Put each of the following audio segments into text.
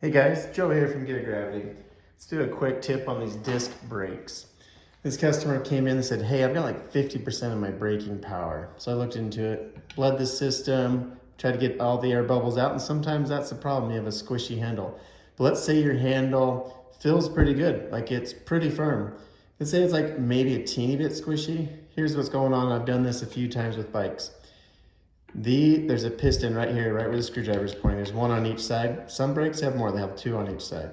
Hey guys, Joe here from Gear Gravity. Let's do a quick tip on these disc brakes. This customer came in and said, hey, I've got like 50% of my braking power. So I looked into it, bled the system, tried to get all the air bubbles out, and sometimes that's the problem, you have a squishy handle. But let's say your handle feels pretty good, like it's pretty firm. Let's say it's like maybe a teeny bit squishy. Here's what's going on. I've done this a few times with bikes. There's a piston right here, right where the screwdriver is pointing. There's one on each side. Some brakes have more, they have two on each side.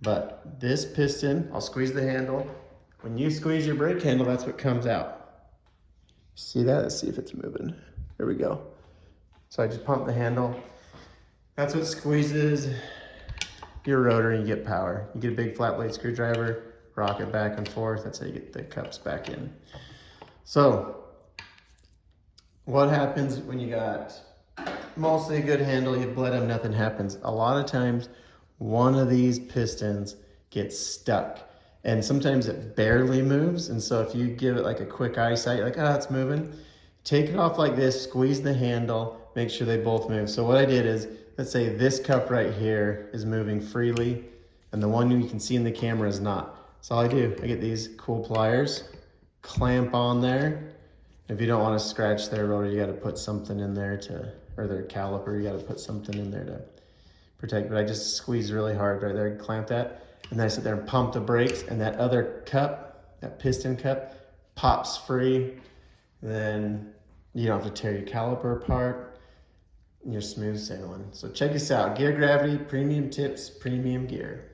But this piston, I'll squeeze the handle. When you squeeze your brake handle, that's what comes out. See that? Let's see if it's moving. There we go. So I just pump the handle. That's what squeezes your rotor and you get power. You get a big flat blade screwdriver, rock it back and forth. That's how you get the cups back in. So, what happens when you got mostly a good handle, you bled them, nothing happens? A lot of times, one of these pistons gets stuck. And sometimes it barely moves. And so if you give it like a quick eyesight, like, oh, it's moving. Take it off like this, squeeze the handle, make sure they both move. So what I did is, let's say this cup right here is moving freely, and the one you can see in the camera is not. So all I do, I get these cool pliers, clamp on there. If you don't want to scratch their rotor, you got to put something in there or their caliper, you got to put something in there to protect. But I just squeeze really hard right there and clamp that. And then I sit there and pump the brakes, and that other cup, that piston cup, pops free. Then you don't have to tear your caliper apart. And you're smooth sailing. So check us out, Gear Gravity, premium tips, premium gear.